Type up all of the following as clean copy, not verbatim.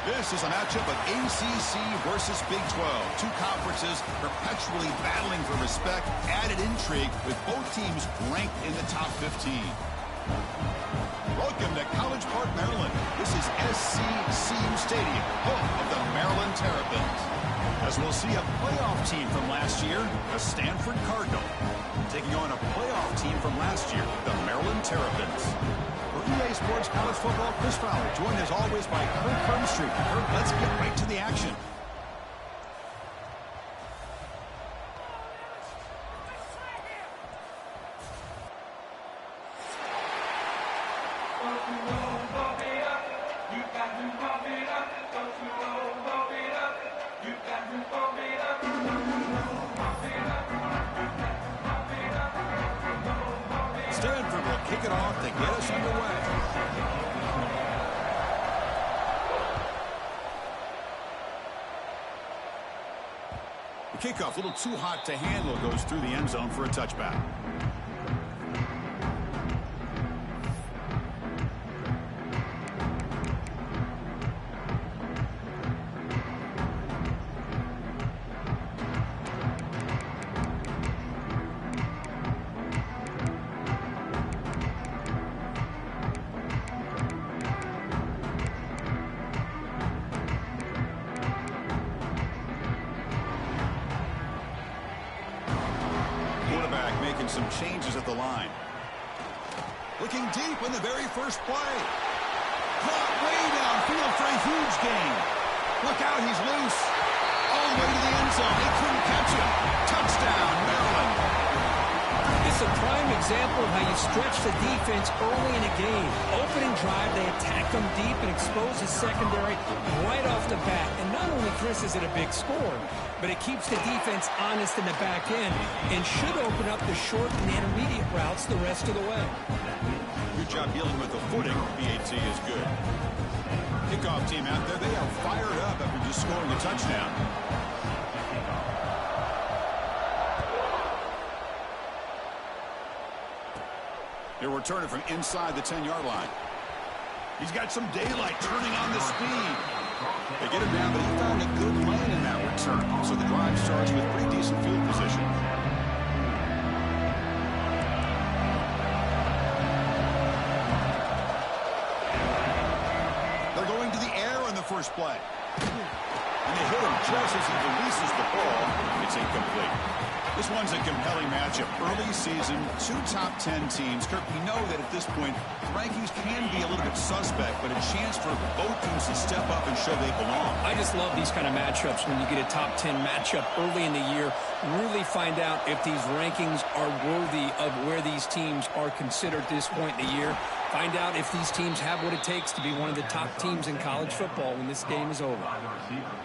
This is a matchup of ACC versus Big 12. Two conferences perpetually battling for respect, added intrigue with both teams ranked in the top 15. Welcome to College Park, Maryland. This is SCC Stadium, home of the Maryland Terrapins. As we'll see a playoff team from last year, the Stanford Cardinal, taking on a playoff team from last year, the Maryland Terrapins. For EA Sports College Football, Chris Fowler, joined as always by Kirk Hermstreet. Kirk, let's get right to the action. Stanford will kick it off to get us underway. The kickoff, a little too hot to handle, goes through the end zone for a touchback. Making some changes at the line. Looking deep in the very first play. Caught way downfield for a huge gain. Look out, he's loose. All the way to the end zone. They couldn't catch him. Touchdown, Maryland. It's a prime example of how you stretch the defense early in a game. Opening drive, they attack them deep and expose the secondary right off the bat. And not only, Chris, is it a big score, but it keeps the defense honest in the back end and should open up the short and intermediate routes the rest of the way. Good job dealing with the footing. BAT is good. Kickoff team out there, they are fired up after just scoring a touchdown. They're returning from inside the 10-yard line. He's got some daylight turning on the speed. They get him down, but he found a good lane in that return. So the drive starts with pretty decent field position. They're going to the air on the first play. And they hit him just as he releases the ball. It's incomplete. This one's a compelling matchup. Early season, two top 10 teams. Kirk, we know that at this point, rankings can be a little bit suspect, but a chance for both teams to step up and show they belong. I just love these kind of matchups when you get a top 10 matchup early in the year. Really find out if these rankings are worthy of where these teams are considered at this point in the year. Find out if these teams have what it takes to be one of the top teams in college football when this game is over.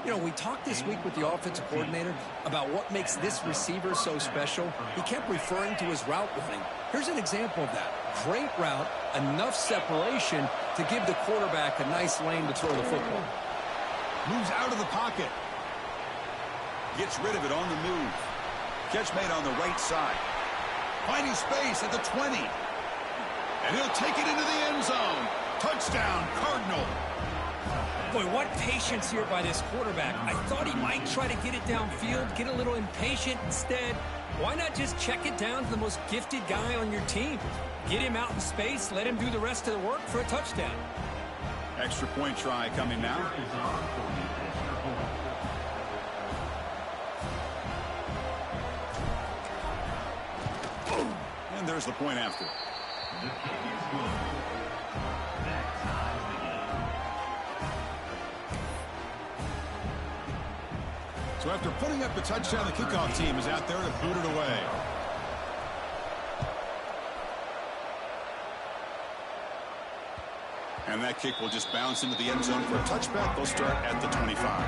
You know, we talked this week with the offensive coordinator about what makes this receiver so special. He kept referring to his route running. Here's an example of that. Great route, enough separation to give the quarterback a nice lane to throw the football. Moves out of the pocket. Gets rid of it on the move. Catch made on the right side. Finding space at the 20. And he'll take it into the end zone. Touchdown, Cardinal. Boy, what patience here by this quarterback. I thought he might try to get it downfield, get a little impatient. Instead, why not just check it down to the most gifted guy on your team? Get him out in space, let him do the rest of the work for a touchdown. Extra point try coming now. And there's the point after. So after putting up the touchdown, the kickoff team is out there to boot it away. And that kick will just bounce into the end zone for a touchback. They'll start at the 25.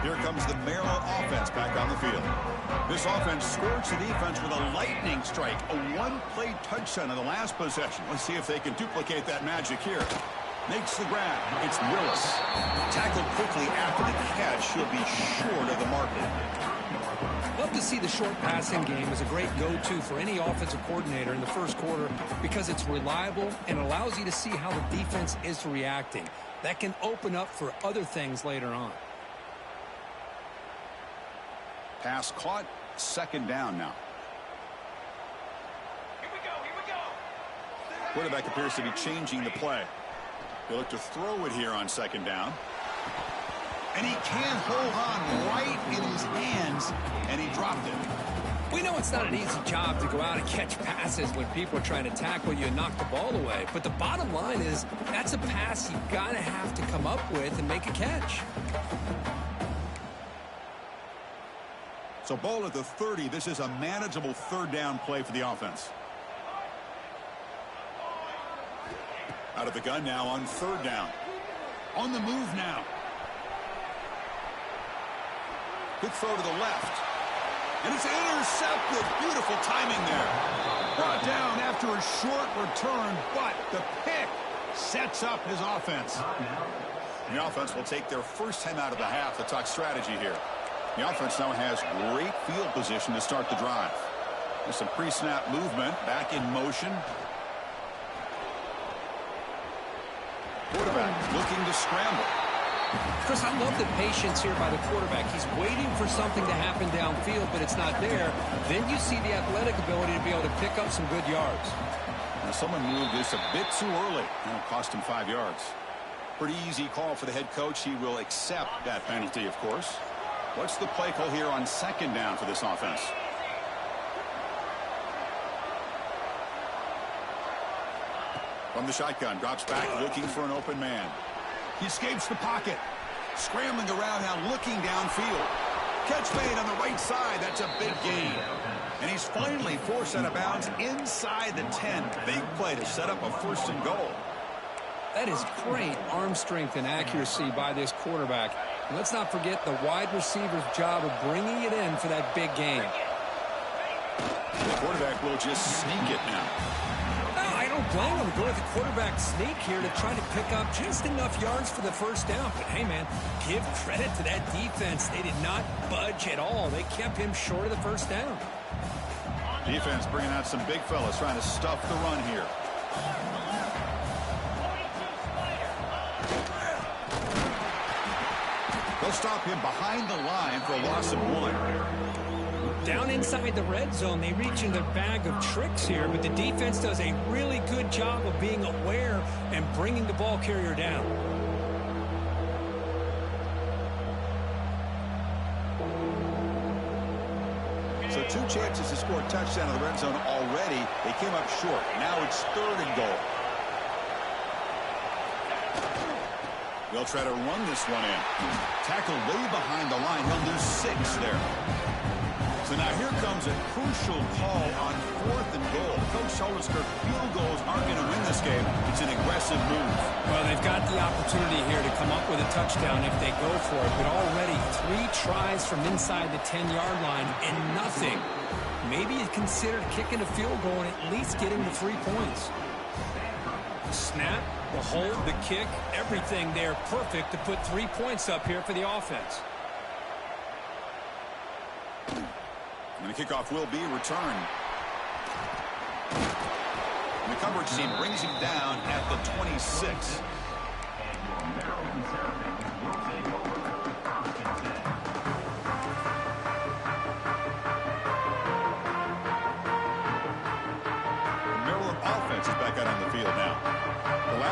Here comes the Maryland offense back on the field. This offense scorched the defense with a lightning strike, a one-play touchdown in the last possession. Let's see if they can duplicate that magic here. Makes the grab. It's Willis. Tackled quickly after the catch. She'll be short of the marker. Love to see the short passing game as a great go-to for any offensive coordinator in the first quarter because it's reliable and allows you to see how the defense is reacting. That can open up for other things later on. Pass caught. Second down now. Here we go. Quarterback appears to be changing the play. He'll look to throw it here on second down. And he can't hold on right in his hands, and he dropped it. We know it's not an easy job to go out and catch passes when people are trying to tackle you and knock the ball away. But the bottom line is that's a pass you've got to have to come up with and make a catch. So ball at the 30. This is a manageable third down play for the offense. Out of the gun now on third down. On the move now. Good throw to the left. And it's intercepted. Beautiful timing there. Brought down after a short return, but the pick sets up his offense. The offense will take their first time out of the half to talk strategy here. The offense now has great field position to start the drive. There's some pre-snap movement, back in motion. Quarterback looking to scramble. Chris, I love the patience here by the quarterback. He's waiting for something to happen downfield, but it's not there. Then you see the athletic ability to be able to pick up some good yards. Now someone moved this a bit too early. That'll cost him 5 yards. Pretty easy call for the head coach. He will accept that penalty, of course. What's the play call here on second down for this offense? From the shotgun, drops back, looking for an open man. He escapes the pocket. Scrambling around now, looking downfield. Catch made on the right side. That's a big gain. And he's finally forced out of bounds inside the 10. Big play to set up a first and goal. That is great arm strength and accuracy by this quarterback. And let's not forget the wide receiver's job of bringing it in for that big game. The quarterback will just sneak it now. I don't blame him to go with the quarterback sneak here to try to pick up just enough yards for the first down. But, hey, man, give credit to that defense. They did not budge at all. They kept him short of the first down. Defense bringing out some big fellas trying to stuff the run here. They'll stop him behind the line for a loss of 1. Down inside the red zone, they reach in their bag of tricks here, but the defense does a really good job of being aware and bringing the ball carrier down. So 2 chances to score a touchdown in the red zone already. They came up short. Now it's third and goal. They'll try to run this one in. Tackled way behind the line. He'll lose 6 there. So now here comes a crucial call on 4th and goal. Coach Solskjaer, field goals aren't going to win this game. It's an aggressive move. Well, they've got the opportunity here to come up with a touchdown if they go for it. But already 3 tries from inside the 10-yard line and nothing. Maybe you consider kicking a field goal and at least getting the 3 points. The snap, the hold, the kick, everything there perfect to put 3 points up here for the offense. And the kickoff will be returned. And the coverage team brings him down at the 26.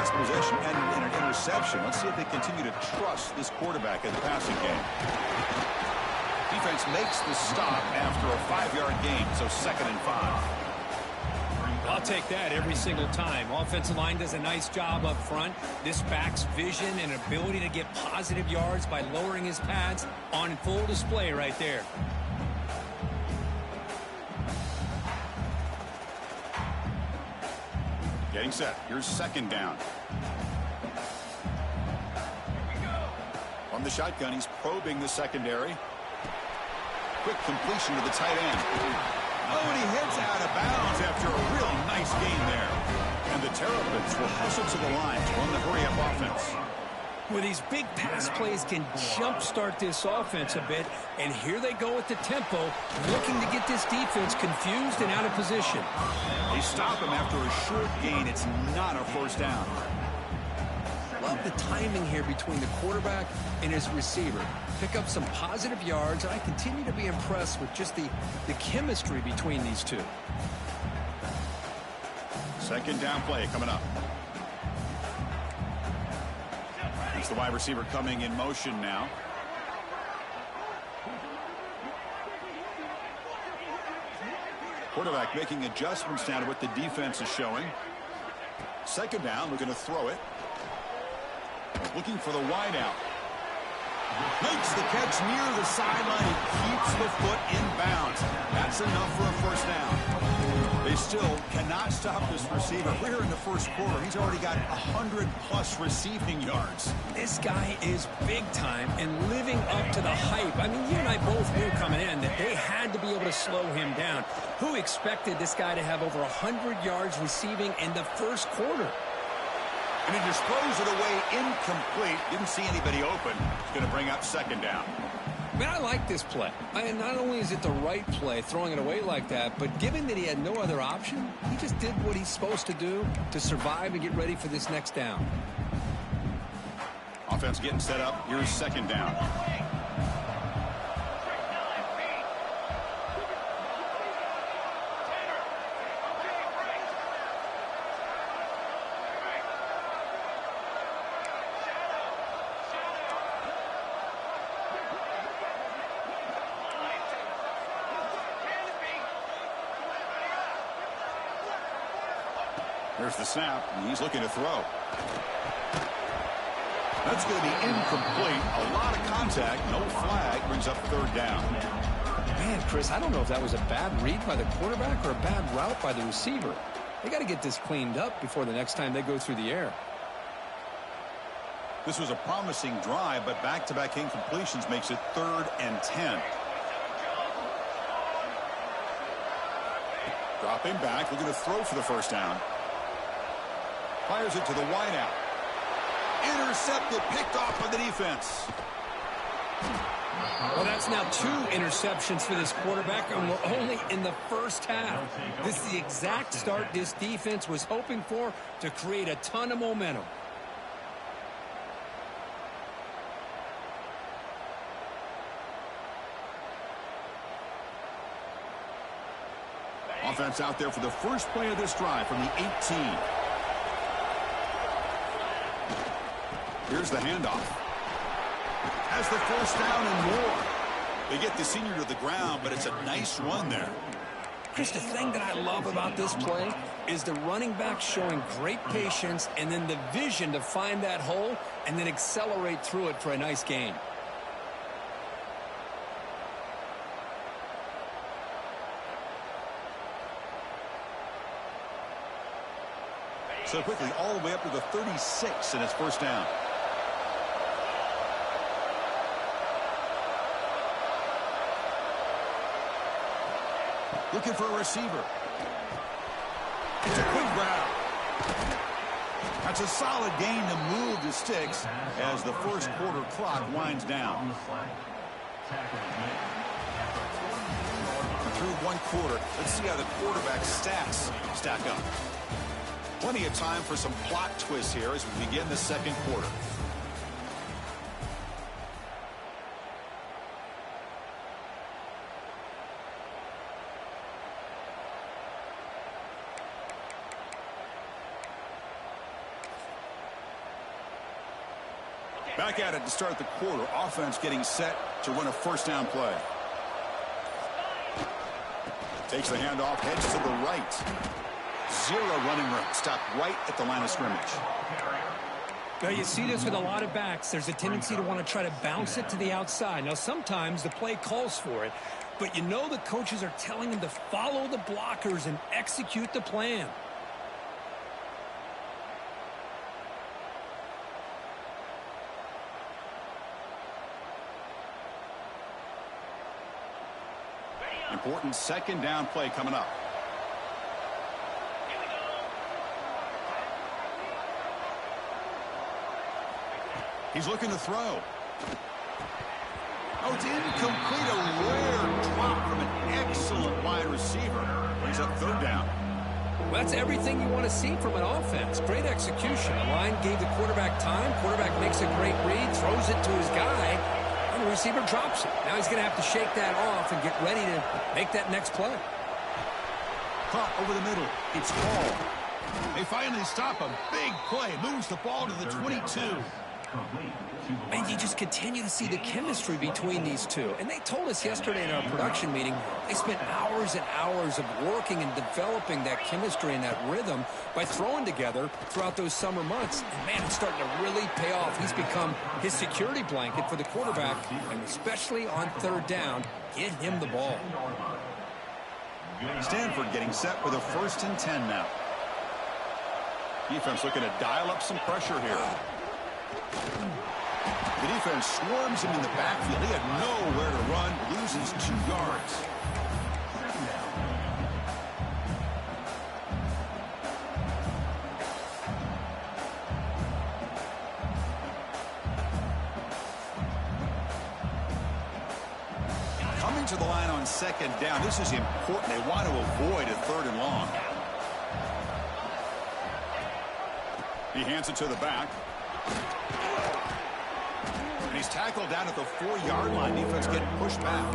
Possession ended in an interception. Let's see if they continue to trust this quarterback in the passing game. Defense makes the stop after a 5-yard gain, so 2nd and 5. I'll take that every single time. Offensive line does a nice job up front. This back's vision and ability to get positive yards by lowering his pads on full display right there. Getting set. Here's 2nd down. From the shotgun, he's probing the secondary. Quick completion to the tight end. Oh, and he hits out of bounds after a real nice gain there. And the Terrapins will hustle to the line to run the hurry-up offense. Well, these big pass plays can jumpstart this offense a bit, and here they go at the tempo, looking to get this defense confused and out of position. They stop him after a short gain. It's not a first down. Love the timing here between the quarterback and his receiver. Pick up some positive yards, and I continue to be impressed with just the chemistry between these two. Second down play coming up. It's the wide receiver coming in motion now. Quarterback making adjustments now to what the defense is showing. Second down, looking to throw it. Looking for the wide out. Makes the catch near the sideline. He keeps the foot in bounds. That's enough for a first down. They still cannot stop this receiver. Here in the first quarter, he's already got 100-plus receiving yards. This guy is big time and living up to the hype. I mean, you and I both knew coming in that they had to be able to slow him down. Who expected this guy to have over 100 yards receiving in the first quarter? And he just throws it away incomplete. Didn't see anybody open. He's going to bring up second down. Man, I like this play. Not only is it the right play, throwing it away like that, but given that he had no other option, he just did what he's supposed to do to survive and get ready for this next down. Offense getting set up. Here's second down. There's the snap, and he's looking to throw. That's going to be incomplete. A lot of contact, no flag, brings up third down. Man, Chris, I don't know if that was a bad read by the quarterback or a bad route by the receiver. They got to get this cleaned up before the next time they go through the air. This was a promising drive, but back-to-back incompletions makes it 3rd and 10. Dropping back, looking to throw for the first down. Fires it to the wideout. Intercepted, picked off by the defense. Well, that's now 2 interceptions for this quarterback, and we're only in the first half. This is the exact start this defense was hoping for to create a ton of momentum. Offense out there for the first play of this drive from the 18. Here's the handoff. Has the first down and more. They get the senior to the ground, but it's a nice run there. Chris, the thing that I love about this play is the running back showing great patience and then the vision to find that hole and then accelerate through it for a nice gain. So quickly, all the way up to the 36, and it's first down. Looking for a receiver. It's a quick route. That's a solid gain to move the sticks as the first quarter clock winds down. Through one quarter, let's see how the quarterback's stats stack up. Plenty of time for some plot twists here as we begin the second quarter. Back at it to start the quarter. Offense getting set to run a first down play. Takes the handoff, heads to the right. 0 running room. Stopped right at the line of scrimmage. Now, you see this with a lot of backs. There's a tendency to want to try to bounce it to the outside. Now, sometimes the play calls for it, but you know the coaches are telling them to follow the blockers and execute the plan. Important second down play coming up. He's looking to throw. Oh, it's incomplete. A rare drop from an excellent wide receiver. Brings up third down. Well, that's everything you want to see from an offense. Great execution. The line gave the quarterback time. Quarterback makes a great read, throws it to his guy, and the receiver drops it. Now he's going to have to shake that off and get ready to make that next play. Caught over the middle. It's Hall. They finally stop a big play. Moves the ball to the 22. And you just continue to see the chemistry between these two. And they told us yesterday in our production meeting, they spent hours and hours of working and developing that chemistry and that rhythm by throwing together throughout those summer months. And, man, it's starting to really pay off. He's become his security blanket for the quarterback, and especially on third down, get him the ball. Stanford getting set with a 1st and 10 now. Defense looking to dial up some pressure here. The defense swarms him in the backfield. He had nowhere to run, loses 2 yards. Coming to the line on 2nd down. This is important. They want to avoid a 3rd and long. He hands it to the back. And he's tackled down at the 4-yard line. Defense getting pushed back.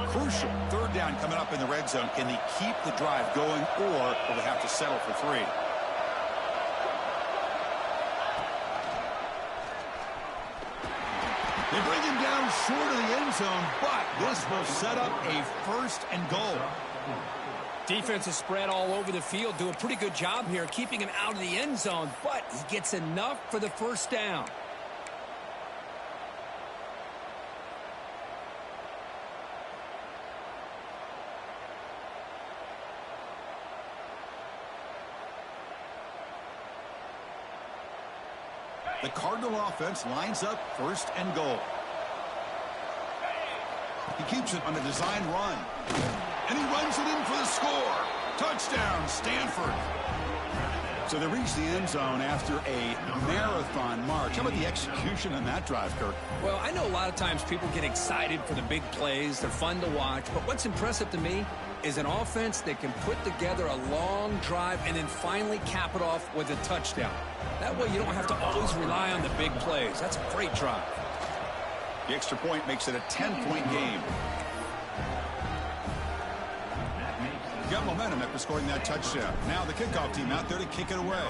Crucial. 3rd down coming up in the red zone. Can they keep the drive going, or will they have to settle for 3? They bring him down short of the end zone, but this will set up a 1st and goal. Defense is spread all over the field. Do a pretty good job here keeping him out of the end zone, but he gets enough for the 1st down. The Cardinal offense lines up 1st and goal. He keeps it on a design run. And he runs it in for the score. Touchdown, Stanford. So they reach the end zone after a marathon march. How about the execution on that drive, Kirk? Well, I know a lot of times people get excited for the big plays. They're fun to watch. But what's impressive to me is an offense that can put together a long drive and then finally cap it off with a touchdown. That way you don't have to always rely on the big plays. That's a great drive. The extra point makes it a 10-point game. Got momentum after scoring that touchdown. Now the kickoff team out there to kick it away.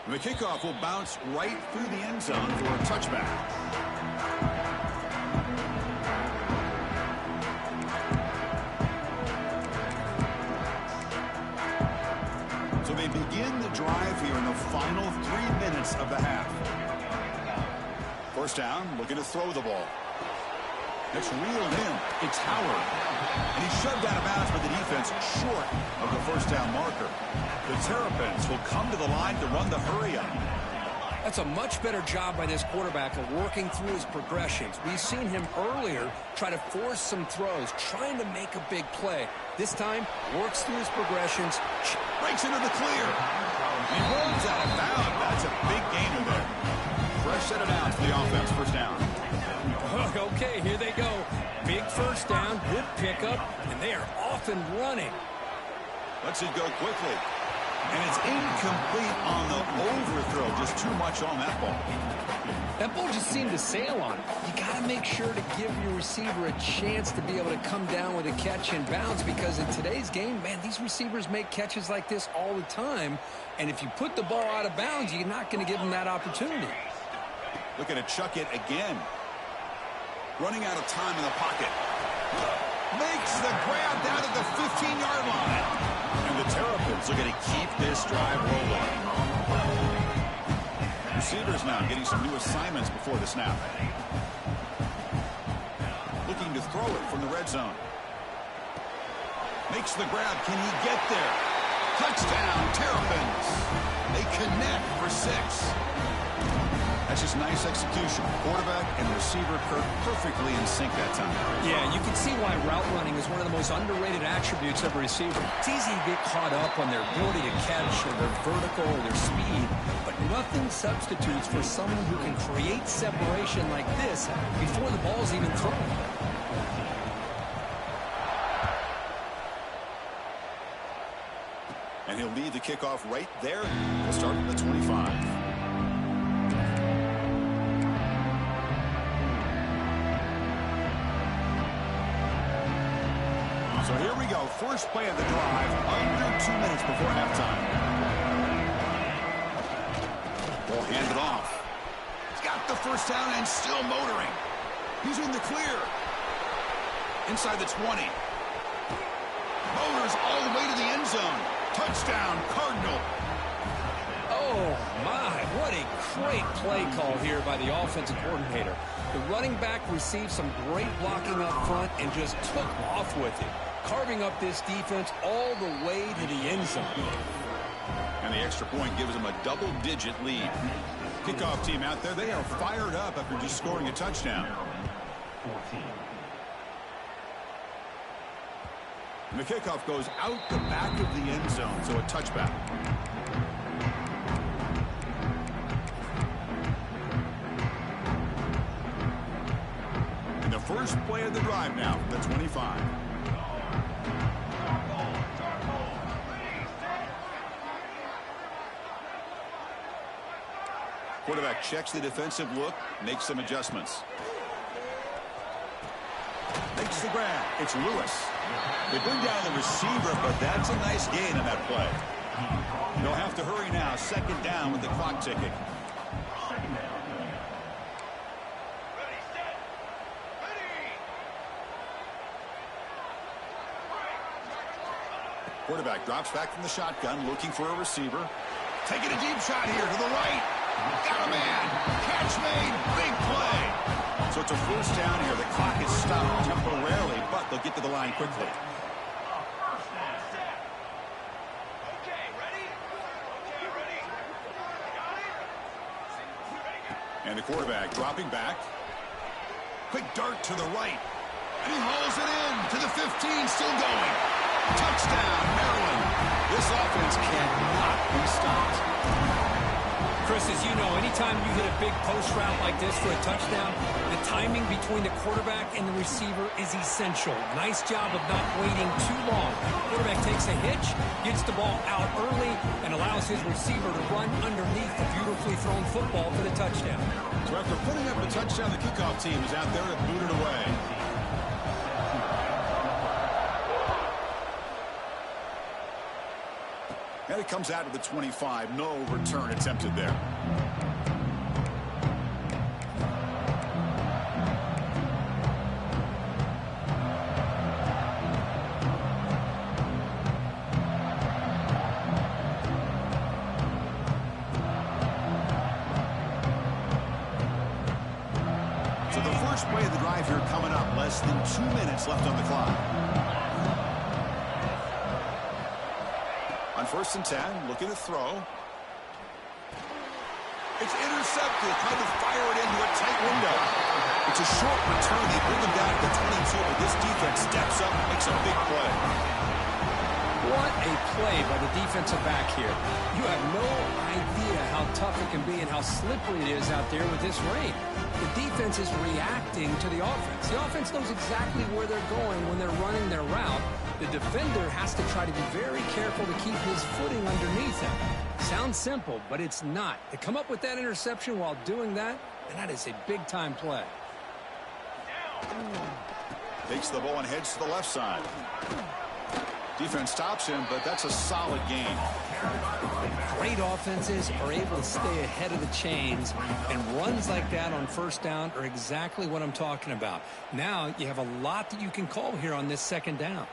The kickoff will bounce right through the end zone for a touchback. So they begin the drive here in the final 3 minutes of the half. 1st down, looking to throw the ball. It's reeled in. It's Howard. And he's shoved out of bounds by the defense short of the 1st down marker. The Terrapins will come to the line to run the hurry-up. That's a much better job by this quarterback of working through his progressions. We've seen him earlier try to force some throws, trying to make a big play. This time, works through his progressions. Breaks into the clear. He runs out of bounds. That's a big gainer there. Fresh set of downs for the offense. 1st down. Okay, here they go. Big 1st down, good pickup, and they are off and running. Lets it go quickly. And it's incomplete on the overthrow. Just too much on that ball. That ball just seemed to sail on it. You got to make sure to give your receiver a chance to be able to come down with a catch and bounce, because in today's game, man, these receivers make catches like this all the time. And if you put the ball out of bounds, you're not going to give them that opportunity. Looking to chuck it again. Running out of time in the pocket. Makes the grab down at the 15-yard line. And the Terrapins are going to keep this drive rolling. Receivers now getting some new assignments before the snap. Looking to throw it from the red zone. Makes the grab. Can he get there? Touchdown, Terrapins. They connect for 6. That's just nice execution. Quarterback and receiver perfectly in sync that time. Yeah, you can see why route running is one of the most underrated attributes of a receiver. It's easy to get caught up on their ability to catch or their vertical or their speed, but nothing substitutes for someone who can create separation like this before the ball's even thrown. And he'll lead the kickoff right there. We'll start from the 25. So here we go. First play of the drive. Under 2 minutes before halftime. Ball handed off. He's got the first down and still motoring. He's in the clear. Inside the 20. Motors all the way to the end zone. Touchdown, Cardinal. Oh, my. What a great play call here by the offensive coordinator. The running back received some great blocking up front and just took off with it, carving up this defense all the way to the end zone. And the extra point gives them a double-digit lead. Kickoff team out there, they are fired up after just scoring a touchdown. And the kickoff goes out the back of the end zone, so a touchback. And the first play of the drive now from the 25. Quarterback checks the defensive look, makes some adjustments. Makes the grab. It's Lewis. They bring down the receiver, but that's a nice gain on that play. They'll have to hurry now. Second down with the clock ticking. Quarterback drops back from the shotgun, looking for a receiver. Taking a deep shot here to the right. Got a man. Catch made. Big play. So it's a first down here. The clock is stopped temporarily, but they'll get to the line quickly. And the quarterback dropping back. Quick dart to the right. And he hauls it in to the 15, still going. Touchdown, Maryland. This offense cannot be stopped. Chris, as you know, anytime you hit a big post route like this for a touchdown, the timing between the quarterback and the receiver is essential. Nice job of not waiting too long. Quarterback takes a hitch, gets the ball out early, and allows his receiver to run underneath the beautifully thrown football for the touchdown. So after putting up the touchdown, the kickoff team is out there to boot it away. And it comes out of the 25. No return attempted there. So the first play of the drive here coming up. Less than 2 minutes left on the clock. On 1st and 10, looking to throw. It's intercepted, trying to fire it into a tight window. It's a short return. They bring him down to the 22, but this defense steps up and makes a big play. What a play by the defensive back here. You have no idea how tough it can be and how slippery it is out there with this rain. The defense is reacting to the offense. The offense knows exactly where they're going when they're running their route. The defender has to try to be very careful to keep his footing underneath him. Sounds simple, but it's not. To come up with that interception while doing that, and that is a big-time play. Takes the ball and heads to the left side. Defense stops him, but that's a solid gain. Great offenses are able to stay ahead of the chains, and runs like that on 1st down are exactly what I'm talking about. Now you have a lot that you can call here on this 2nd down.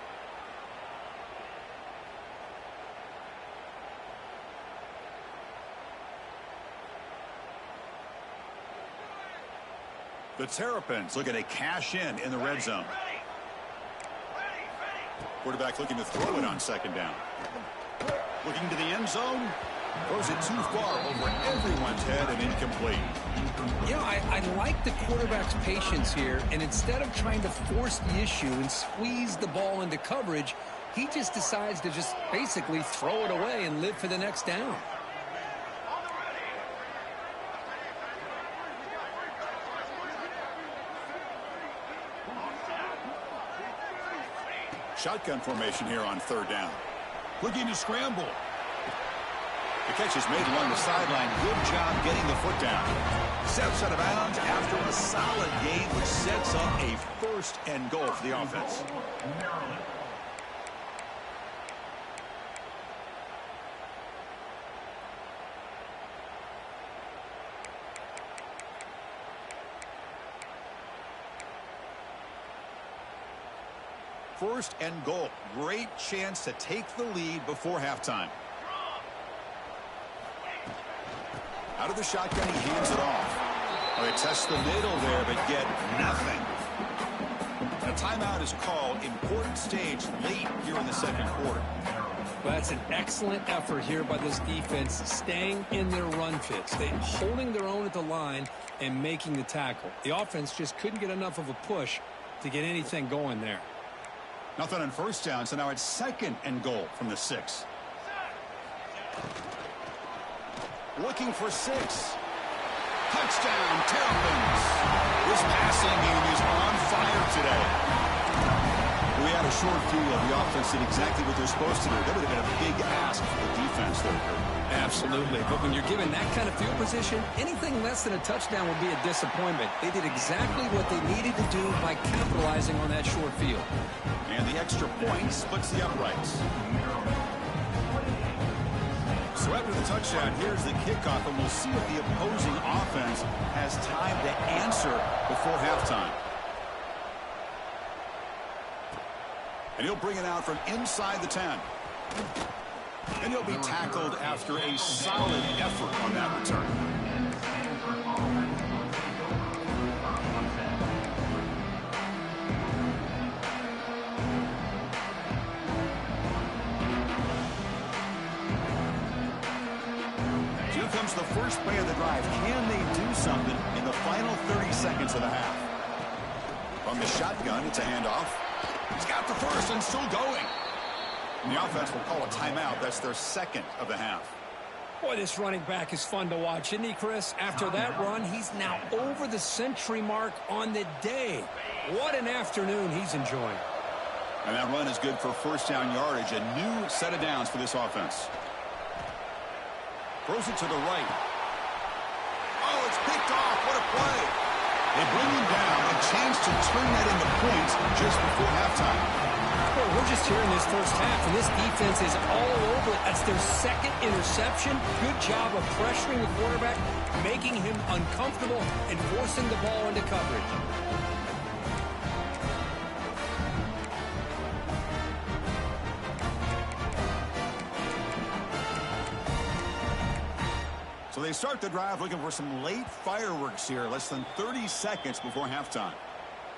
The Terrapins looking to cash in the red zone. Quarterback looking to throw it on 2nd down. Looking to the end zone. Throws it too far over everyone's head and incomplete. You know, I like the quarterback's patience here, and instead of trying to force the issue and squeeze the ball into coverage, he just decides to just basically throw it away and live for the next down. Shotgun formation here on third down. Looking to scramble. The catch is made along the sideline. Good job getting the foot down. Steps out of bounds after a solid gain, which sets up a first and goal for the offense. First and goal. Great chance to take the lead before halftime. Out of the shotgun, he hands it off. Well, they test the middle there, but get nothing. A timeout is called. Important stage late here in the second quarter. Well, that's an excellent effort here by this defense, staying in their run fits. They're holding their own at the line and making the tackle. The offense just couldn't get enough of a push to get anything going there. Nothing on first down, so now it's second and goal from the 6. Looking for 6. Touchdown, Terrapins. This passing game is on fire today. We had a short field. The offense did exactly what they're supposed to do. That would have been a big ask for the defense there. Absolutely. But when you're given that kind of field position, anything less than a touchdown will be a disappointment. They did exactly what they needed to do by capitalizing on that short field. And the extra point splits the uprights. So after the touchdown, here's the kickoff, and we'll see if the opposing offense has time to answer before halftime. And he'll bring it out from inside the 10. And he'll be tackled after a solid effort on that return. Here comes the first play of the drive. Can they do something in the final 30 seconds of the half? From the shotgun, it's a handoff. He's got the first and still going. And the offense will call a timeout. That's their second of the half. Boy, this running back is fun to watch, isn't he, Chris? After that run, he's now over the century mark on the day. What an afternoon he's enjoying. And that run is good for first down yardage. A new set of downs for this offense. Throws it to the right. Oh, it's picked off. What a play. They bring him down. A chance to turn that into points just before halftime. Well, we're just here in this first half, and this defense is all over it. That's their second interception. Good job of pressuring the quarterback, making him uncomfortable, and forcing the ball into coverage. So they start the drive looking for some late fireworks here, less than 30 seconds before halftime.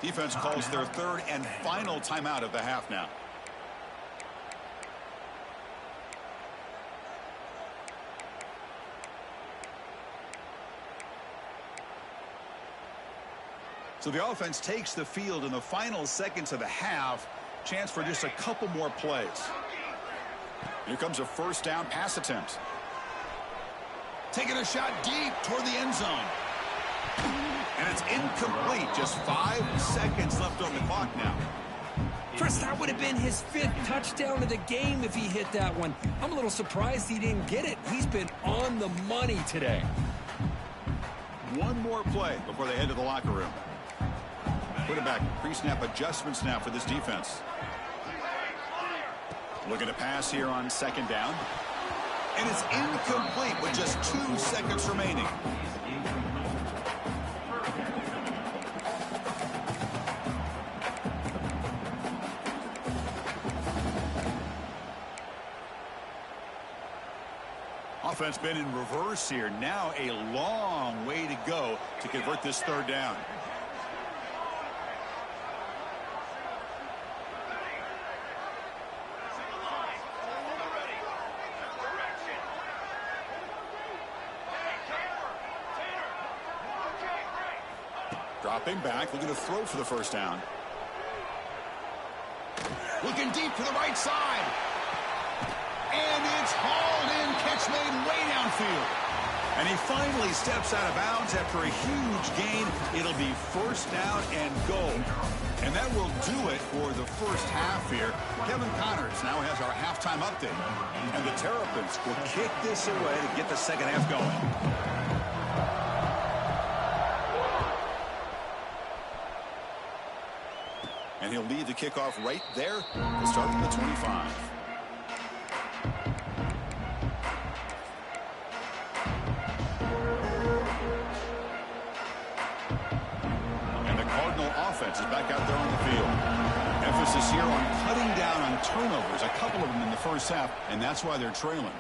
Defense calls their third and final timeout of the half now. So the offense takes the field in the final seconds of the half. Chance for just a couple more plays. Here comes a first down pass attempt. Taking a shot deep toward the end zone. And it's incomplete. Just 5 seconds left on the clock now. Chris, that would have been his 5th touchdown of the game if he hit that one. I'm a little surprised he didn't get it. He's been on the money today. One more play before they head to the locker room. Quarterback pre-snap adjustments now for this defense. Looking to pass here on second down. And it's incomplete with just 2 seconds remaining. Offense been in reverse here. Now a long way to go to convert this third down. Dropping back, looking to throw for the first down. Looking deep to the right side. And it's hauled in, catch made way downfield. And he finally steps out of bounds after a huge gain. It'll be first down and goal. And that will do it for the first half here. Kevin Connors now has our halftime update. And the Terrapins will kick this away to get the second half going. And he'll lead the kickoff right there to start from the 25. And the Cardinal offense is back out there on the field. Emphasis here on cutting down on turnovers, a couple of them in the first half, and that's why they're trailing.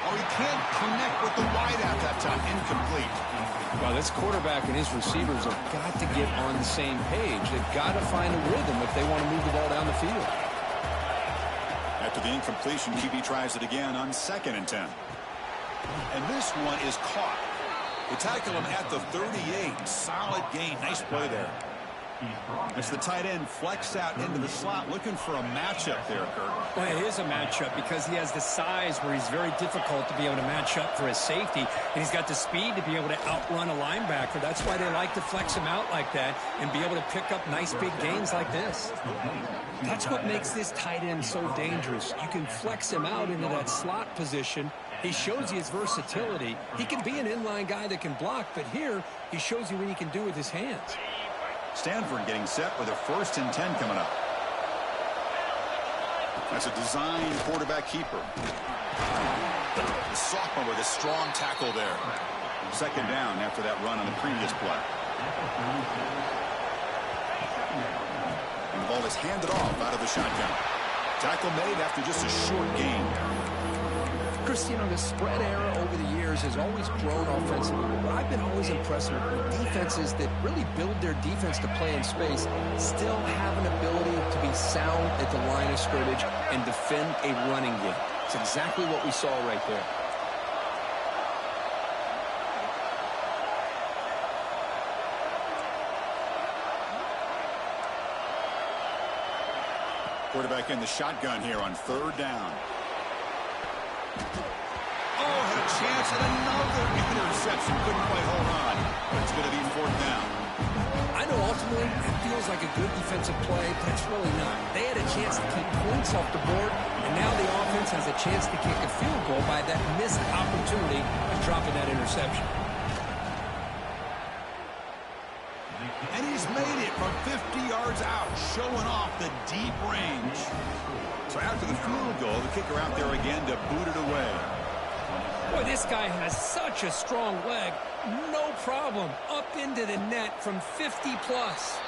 Oh, he can't connect with the wideout that time. Incomplete. Well, this quarterback and his receivers have got to get on the same page. They've got to find a rhythm if they want to move the ball down the field. After the incompletion, QB tries it again on 2nd and 10. And this one is caught. They tackle him at the 38. Solid gain. Nice play there. As the tight end flexed out into the slot, looking for a matchup there, Kurt. Well, it is a matchup because he has the size where he's very difficult to be able to match up for his safety, and he's got the speed to be able to outrun a linebacker. That's why they like to flex him out like that and be able to pick up nice big gains like this. That's what makes this tight end so dangerous. You can flex him out into that slot position. He shows you his versatility. He can be an inline guy that can block, but here he shows you what he can do with his hands. Stanford getting set with a 1st and 10 coming up. That's a design quarterback keeper. The sophomore with a strong tackle there. 2nd down after that run on the previous play. And the ball is handed off out of the shotgun. Tackle made after just a short gain. Chris, you know, the spread era over the years has always grown offensively, but I've been always impressed with defenses that really build their defense to play in space, still have an ability to be sound at the line of scrimmage and defend a running game. It's exactly what we saw right there. Quarterback in the shotgun here on 3rd down. Oh, had a chance at another interception. Couldn't quite hold on. But it's going to be 4th down. I know ultimately it feels like a good defensive play, but it's really not. They had a chance to keep points off the board, and now the offense has a chance to kick a field goal by that missed opportunity of dropping that interception. And he's made it from 50 yards out, showing off the deep range. So after the field goal, the kicker out there again to boot it away. Boy, this guy has such a strong leg. No problem. Up into the net from 50 plus.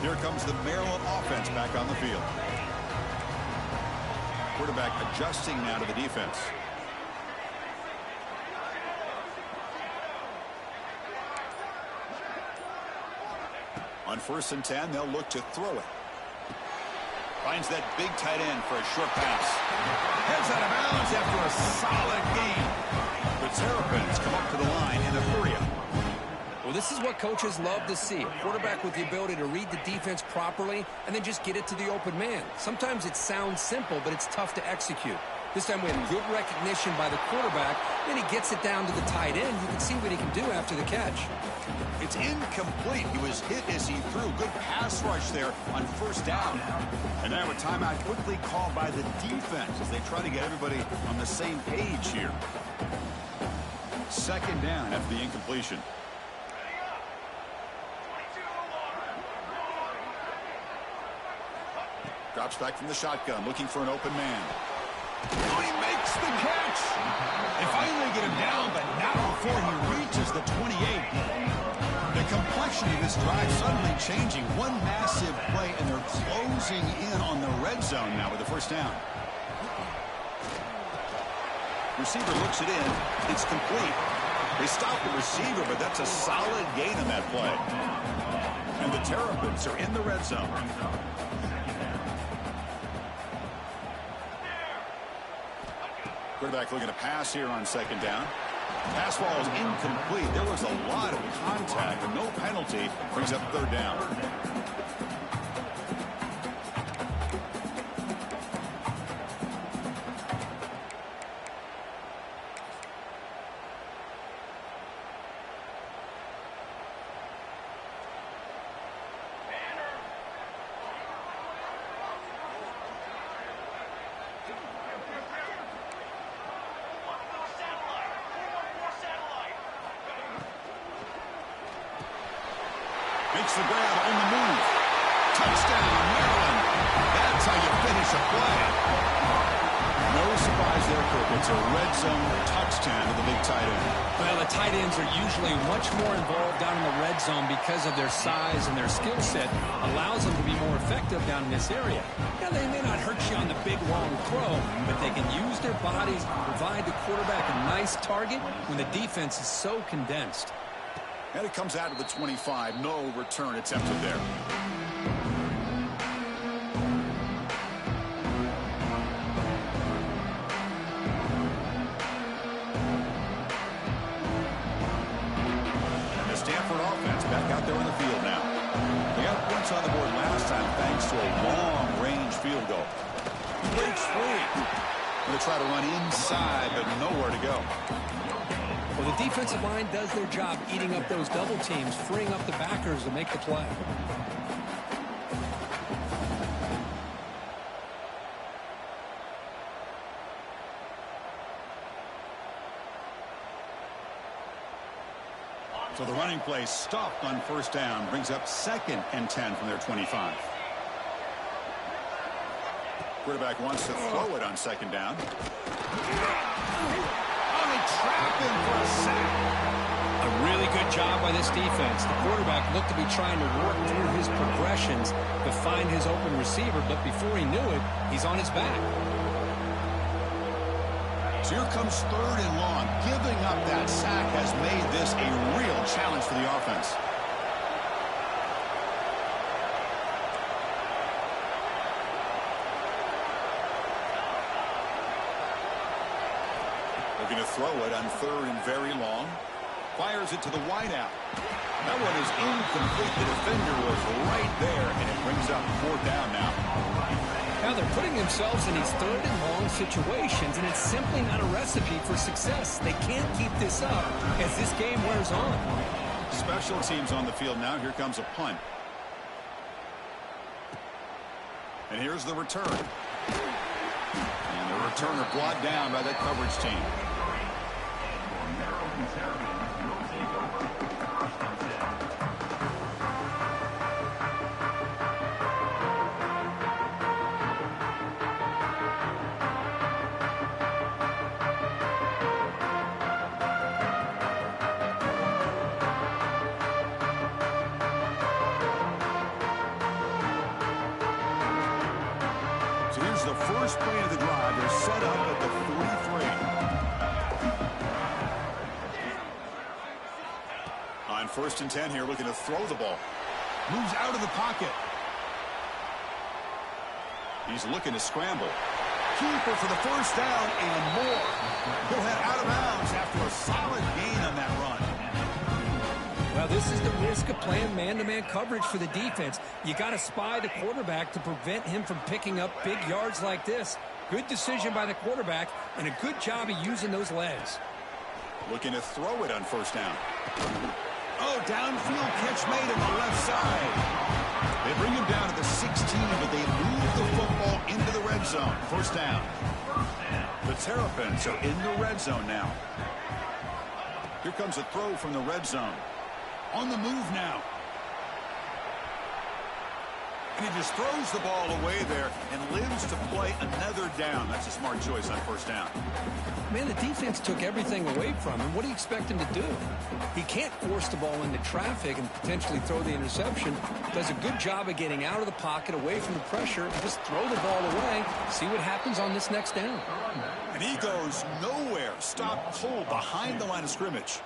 Here comes the Maryland offense back on the field. Quarterback adjusting now to the defense. On 1st and 10, they'll look to throw it. Finds that big tight end for a short pass. Heads out of bounds after a solid gain. The Terrapins come up to the line in a hurry up. Well, this is what coaches love to see. A quarterback with the ability to read the defense properly and then just get it to the open man. Sometimes it sounds simple, but it's tough to execute. This time we have good recognition by the quarterback. Then he gets it down to the tight end. You can see what he can do after the catch. It's incomplete. He was hit as he threw. Good pass rush there on 1st down. And now a timeout quickly called by the defense as they try to get everybody on the same page here. 2nd down after the incompletion. Drops back from the shotgun, looking for an open man. Oh, he makes the catch! They finally get him down, but not before he reaches the 28. The complexion of this drive suddenly changing. One massive play, and they're closing in on the red zone now with the 1st down. Receiver looks it in. It's complete. They stopped the receiver, but that's a solid gain on that play. And the Terrapins are in the red zone. Quarterback looking to pass here on second down. Pass ball is incomplete. There was a lot of contact, and no penalty brings up third down. Makes the grab on the move. Touchdown, Maryland. That's how you finish a play. No surprise there, Kirk. It's a red zone touchdown to the big tight end. Well, the tight ends are usually much more involved down in the red zone because of their size and their skill set allows them to be more effective down in this area. Now, they may not hurt you on the big, long throw, but they can use their bodies to provide the quarterback a nice target when the defense is so condensed. And it comes out of the 25. No return attempted there. And the Stanford offense back out there on the field now. They got points on the board last time thanks to a long-range field goal. Breaks free. Going to try to run inside, but nowhere to go. Well, the defensive line does their job eating up those double teams, freeing up the backers to make the play. So the running play stopped on first down, brings up 2nd and 10 from their 25. Quarterback wants to throw it on second down. Trap him for a sack. A really good job by this defense. The quarterback looked to be trying to work through his progressions to find his open receiver, but before he knew it, he's on his back. So here comes 3rd and long. Giving up that sack has made this a real challenge for the offense. Going to throw it on 3rd and very long. Fires it to the wideout. That one is incomplete. The defender was right there, and it brings up 4th down now. Now they're putting themselves in these 3rd and long situations, and it's simply not a recipe for success. They can't keep this up as this game wears on. Special teams on the field now. Here comes a punt. And here's the return. And the returner brought down by that coverage team. So here's the first play of the drive. They're set up at the 43. On 1st and 10 here, looking to throw the ball. Moves out of the pocket. He's looking to scramble. Keeper for the first down and more. He'll head out of bounds after a solid gain on that run. Well, this is the risk of playing man-to-man coverage for the defense. You got to spy the quarterback to prevent him from picking up big yards like this. Good decision by the quarterback and a good job of using those legs. Looking to throw it on first down. Oh, downfield catch made on the left side. They bring him down to the 16, but they move the football into the red zone. First down. The Terrapins are in the red zone now. Here comes a throw from the red zone. On the move now. And he just throws the ball away there and lives to play another down. That's a smart choice on first down. Man, the defense took everything away from him. What do you expect him to do? He can't force the ball into traffic and potentially throw the interception. Does a good job of getting out of the pocket, away from the pressure, and just throw the ball away. See what happens on this next down. And he goes nowhere. Stopped cold behind the line of scrimmage.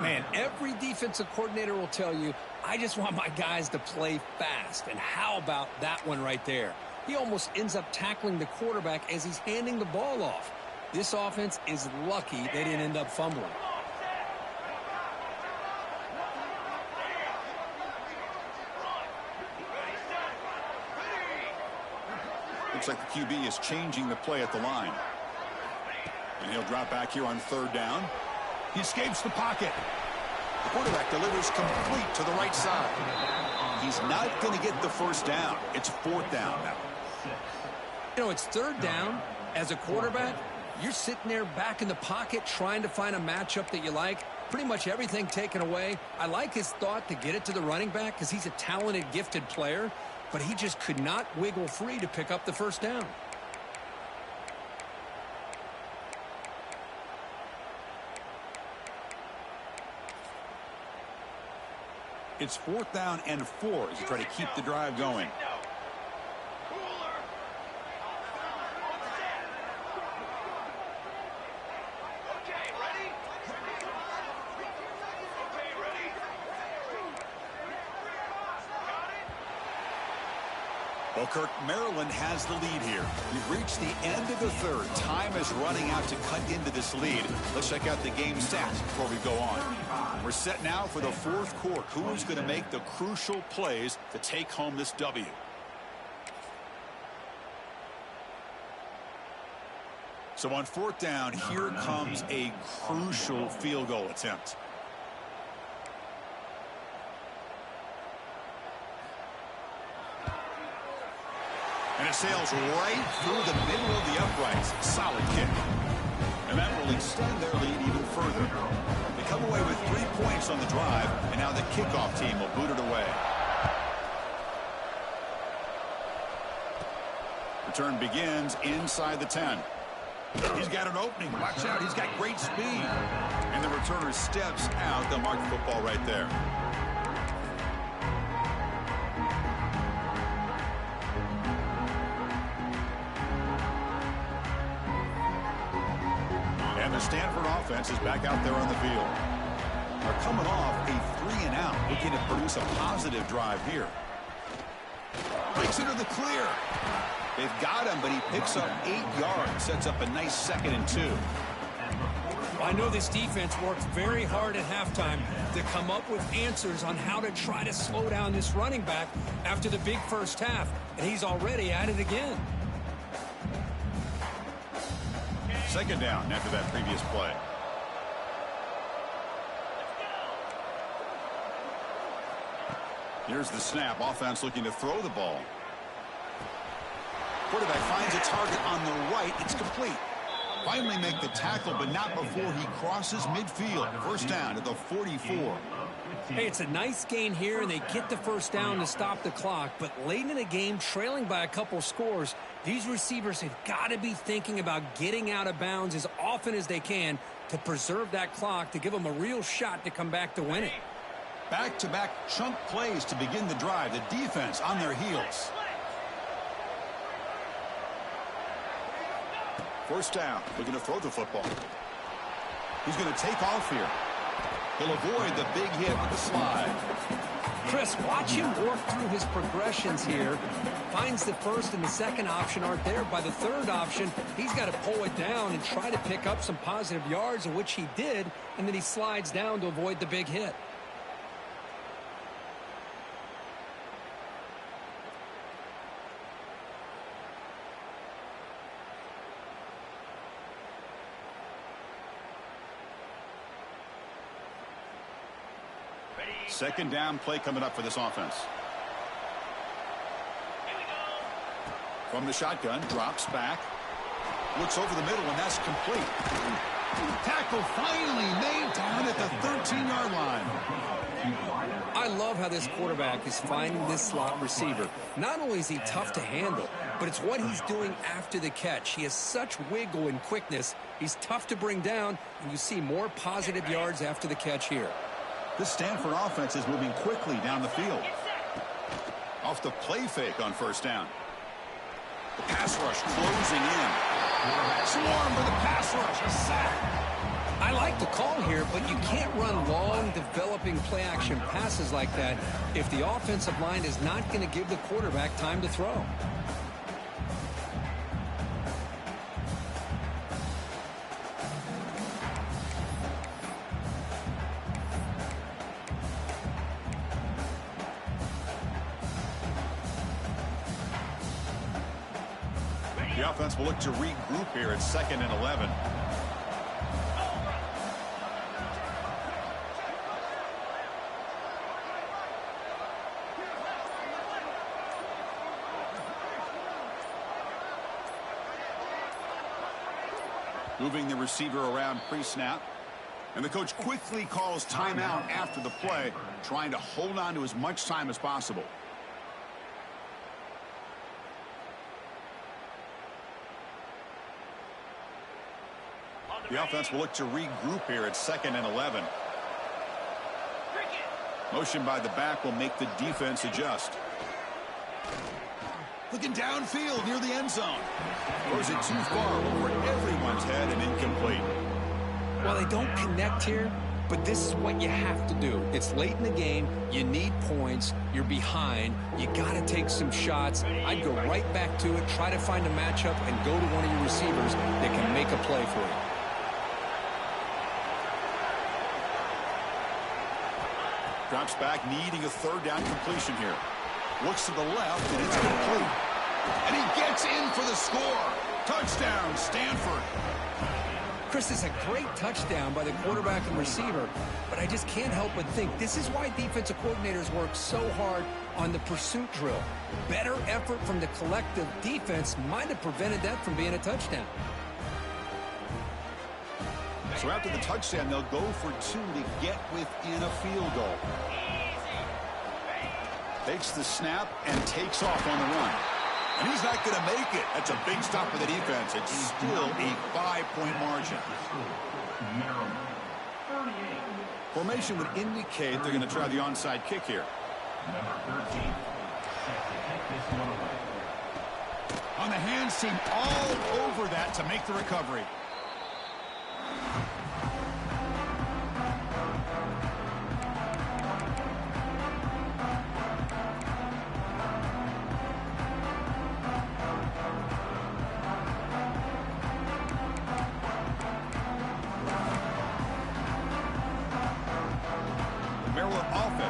Man, every defensive coordinator will tell you, I just want my guys to play fast. And how about that one right there? He almost ends up tackling the quarterback as he's handing the ball off. This offense is lucky they didn't end up fumbling. Looks like the QB is changing the play at the line. And he'll drop back here on third down. He escapes the pocket. The quarterback delivers complete to the right side. He's not going to get the first down. It's fourth down now. You know, it's third down. As a quarterback, you're sitting there back in the pocket trying to find a matchup that you like. Pretty much everything taken away. I like his thought to get it to the running back because he's a talented, gifted player. But he just could not wiggle free to pick up the first down. It's fourth down and 4 as you try to keep the drive going. Well, Kirk, Maryland has the lead here. We've reached the end of the third. Time is running out to cut into this lead. Let's check out the game stats before we go on. We're set now for the fourth quarter. Who is going to make the crucial plays to take home this W? So on fourth down, here comes a crucial field goal attempt. And it sails right through the middle of the uprights. Solid kick. And that will extend their lead even further. They come away with 3 points on the drive, and now the kickoff team will boot it away. Return begins inside the 10. He's got an opening. Watch out. He's got great speed. And the returner steps out. They'll mark the football right there. And the Stanford offense is back out there on the field. They're coming off a 3-and-out, looking to produce a positive drive here. Breaks into the clear. They've got him, but he picks up 8 yards, sets up a nice 2nd and 2. I know this defense worked very hard at halftime to come up with answers on how to try to slow down this running back after the big first half, and he's already at it again. 2nd down after that previous play. Here's the snap. Offense looking to throw the ball. Quarterback finds a target on the right. It's complete. Finally make the tackle, but not before he crosses midfield. First down at the 44. Hey, it's a nice gain here, and they get the first down to stop the clock. But late in the game, trailing by a couple scores, these receivers have got to be thinking about getting out of bounds as often as they can to preserve that clock, to give them a real shot to come back to win it. Back-to-back chunk plays to begin the drive. The defense on their heels. First down, looking to throw the football. He's going to take off here. He'll avoid the big hit with the slide. Chris, watch him work through his progressions here. Finds the first and the second option aren't there. By the third option, he's got to pull it down and try to pick up some positive yards, in which he did, and then he slides down to avoid the big hit. Second down play coming up for this offense. From the shotgun, drops back. Looks over the middle, and that's complete. Tackle finally made down at the 13-yard line. I love how this quarterback is finding this slot receiver. Not only is he tough to handle, but it's what he's doing after the catch. He has such wiggle and quickness. He's tough to bring down, and you see more positive yards after the catch here. This Stanford offense is moving quickly down the field. Off the play fake on first down. The pass rush closing in. Swarm for the pass rush. A sack. I like the call here, but you can't run long, developing play-action passes like that if the offensive line is not going to give the quarterback time to throw. The offense will look to regroup here at 2nd and 11. Moving the receiver around pre-snap. And the coach quickly calls timeout after the play, trying to hold on to as much time as possible. The offense will look to regroup here at 2nd and 11. Motion by the back will make the defense adjust. Looking downfield near the end zone. Throws it too far over everyone's head and incomplete. Well, they don't connect here, but this is what you have to do. It's late in the game. You need points. You're behind. You got to take some shots. I'd go right back to it, try to find a matchup, and go to one of your receivers that can make a play for you. Drops back, needing a 3rd down completion here. Looks to the left, and it's complete. And he gets in for the score. Touchdown, Stanford. Chris, is a great touchdown by the quarterback and receiver, but I just can't help but think this is why defensive coordinators work so hard on the pursuit drill. Better effort from the collective defense might have prevented that from being a touchdown. So after the touchdown, they'll go for 2 to get within a field goal. Takes the snap and takes off on the run. And he's not going to make it. That's a big stop for the defense. It's still a 5-point margin. Formation would indicate they're going to try the onside kick here. On the hands team, all over that to make the recovery.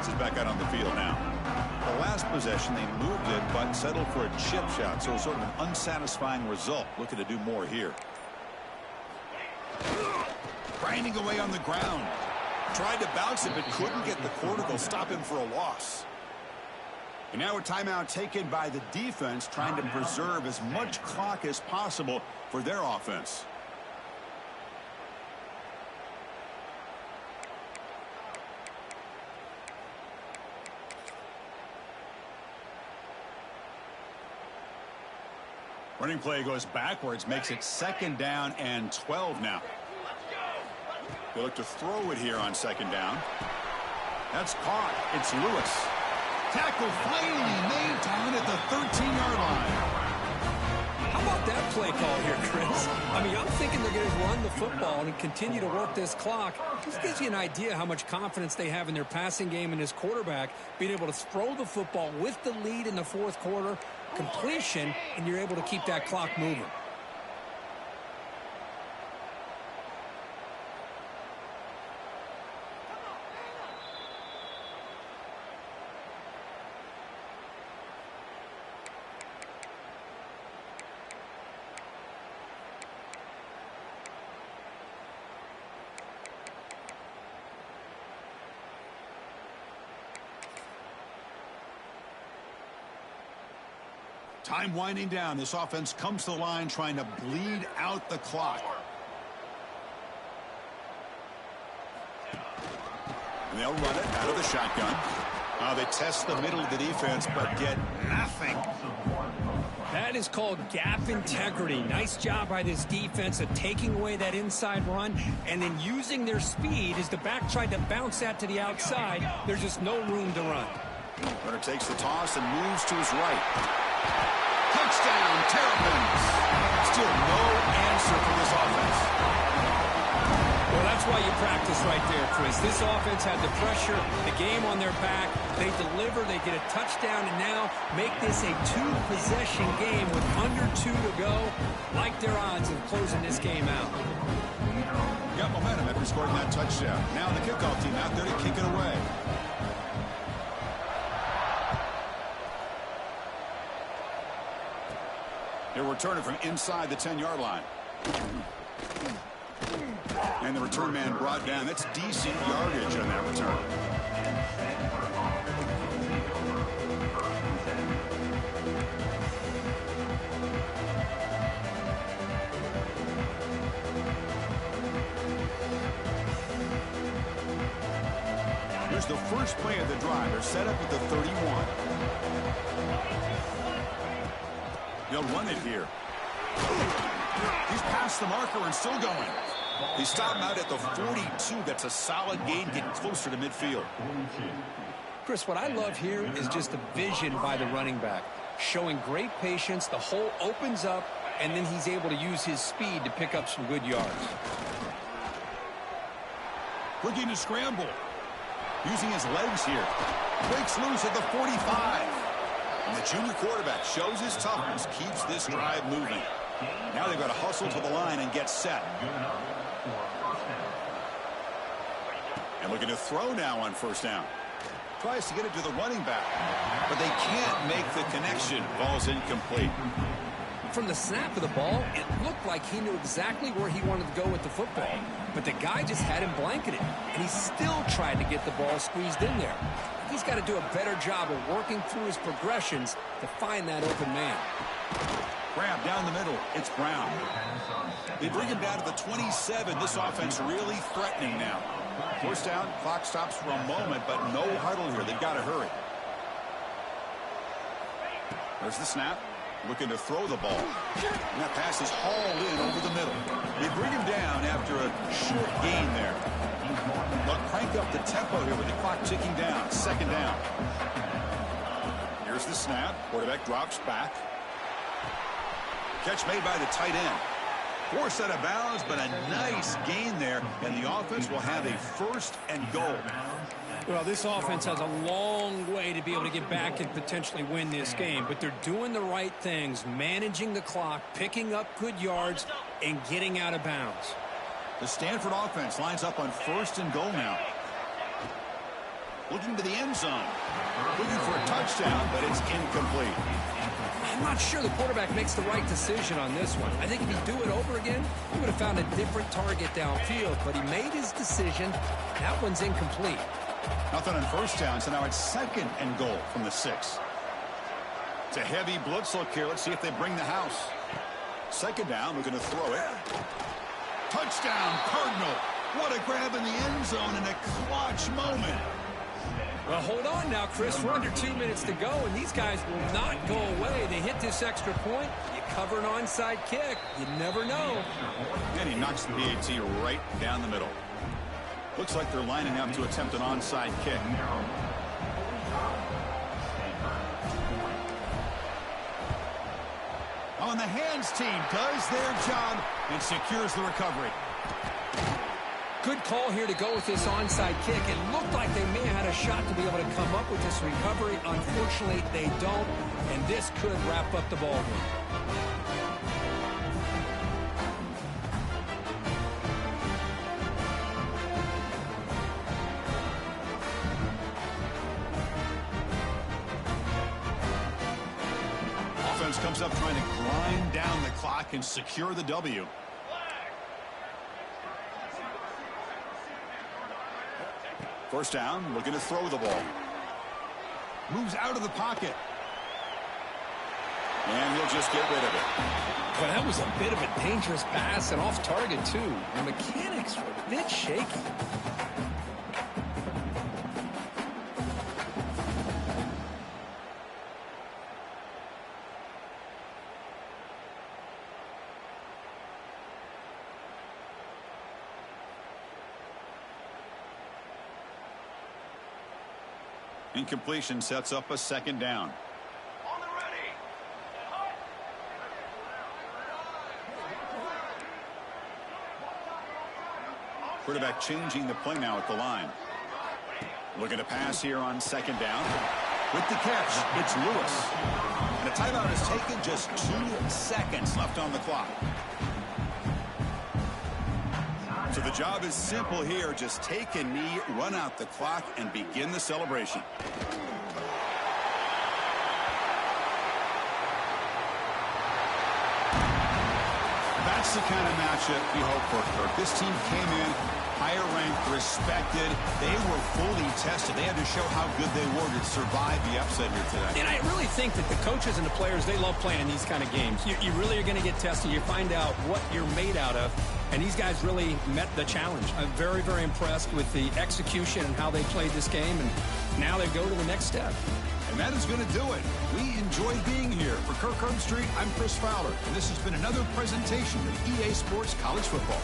Is back out on the field now. The last possession, they moved it, but settled for a chip shot, so sort of an unsatisfying result. Looking to do more here. Grinding away on the ground. Tried to bounce it, but couldn't get the quarter to stop him for a loss. And now a timeout taken by the defense, trying to preserve as much clock as possible for their offense. Running play goes backwards, makes it 2nd down and 12 now. They look to throw it here on 2nd down. That's caught. It's Lewis. Tackle finally made down at the 13-yard line. How about that play call here, Chris? I mean, I'm thinking they're going to run the football and continue to work this clock. This gives you an idea how much confidence they have in their passing game and his quarterback, being able to throw the football with the lead in the 4th quarter, completion, and you're able to keep that clock moving. Time winding down. This offense comes to the line trying to bleed out the clock. And they'll run it out of the shotgun. They test the middle of the defense, but get nothing. That is called gap integrity. Nice job by this defense of taking away that inside run and then using their speed as the back tried to bounce that to the outside. There's just no room to run. Runner takes the toss and moves to his right. Touchdown, Terrapins. Still no answer for this offense. Well, that's right there, Chris. This offense had the pressure, the game on their back. They deliver, they get a touchdown, and now make this a two-possession game with under 2 to go. Like their odds of closing this game out. Got momentum after scoring that touchdown. Now the kickoff team out there to kick it away. They're returning from inside the 10-yard line. And the return man brought down. That's decent yardage on that return. Here's the first play of the drive. They're set up at the 31. He'll run it here. He's past the marker and still going. He stopped him out at the 42. That's a solid gain, getting closer to midfield. Chris, what I love here is just the vision by the running back. Showing great patience, the hole opens up, and then he's able to use his speed to pick up some good yards. Looking to scramble. Using his legs here. Breaks loose at the 45. And the junior quarterback shows his toughness, keeps this drive moving. Now they've got to hustle to the line and get set. And looking to throw now on first down. Tries to get it to the running back, but they can't make the connection. Ball's incomplete. From the snap of the ball, it looked like he knew exactly where he wanted to go with the football. But the guy just had him blanketed, and he still tried to get the ball squeezed in there. He's got to do a better job of working through his progressions to find that open man. Grab down the middle. It's Brown. They bring him down to the 27. This offense really threatening now. First down, clock stops for a moment, but no huddle here. They've got to hurry. There's the snap. Looking to throw the ball. And that pass is hauled in over the middle. They bring him down after a short gain there. They'll crank up the tempo here with the clock ticking down. Second down. Here's the snap. Quarterback drops back. Catch made by the tight end. Forced out of bounds, but a nice gain there, and the offense will have a first and goal. Well, this offense has a long way to be able to get back and potentially win this game, but they're doing the right things, managing the clock, picking up good yards, and getting out of bounds. The Stanford offense lines up on first and goal now. Looking to the end zone. Looking for a touchdown, but it's incomplete. I'm not sure the quarterback makes the right decision on this one. I think if he'd do it over again, he would have found a different target downfield, but he made his decision. That one's incomplete. Nothing on first down, so now it's second and goal from the 6. It's a heavy blitz look here. Let's see if they bring the house. Second down, we're going to throw it. Touchdown, Cardinal. What a grab in the end zone in a clutch moment. Well, hold on now, Chris. We're under 2 minutes to go, and these guys will not go away. They hit this extra point. You cover an onside kick. You never know. And he knocks the PAT right down the middle. Looks like they're lining up to attempt an onside kick. On the hands team does their job and secures the recovery. Good call here to go with this onside kick. It looked like they may have had a shot to be able to come up with this recovery. Unfortunately, they don't, and this could wrap up the ball game. Offense comes up trying to grind down the clock and secure the W. First down, looking to throw the ball. Moves out of the pocket. And he'll just get rid of it. Well, that was a bit of a dangerous pass and off target, too. The mechanics were a bit shaky. Incompletion sets up a second down. Quarterback changing the play now at the line. Looking to pass here on second down. With the catch, it's Lewis. And a timeout is taken, just 2 seconds left on the clock. So the job is simple here. Just take a knee, run out the clock, and begin the celebration. That's the kind of matchup we hope for, Kirk. This team came in higher ranked, respected. They were fully tested. They had to show how good they were to survive the upset here today. And I really think that the coaches and the players, they love playing these kind of games. You really are going to get tested. You find out what you're made out of. And these guys really met the challenge. I'm very, very impressed with the execution and how they played this game. And now they go to the next step. And that is going to do it. We enjoyed being here. For Kirk Herbstreit, I'm Chris Fowler. And this has been another presentation of EA Sports College Football.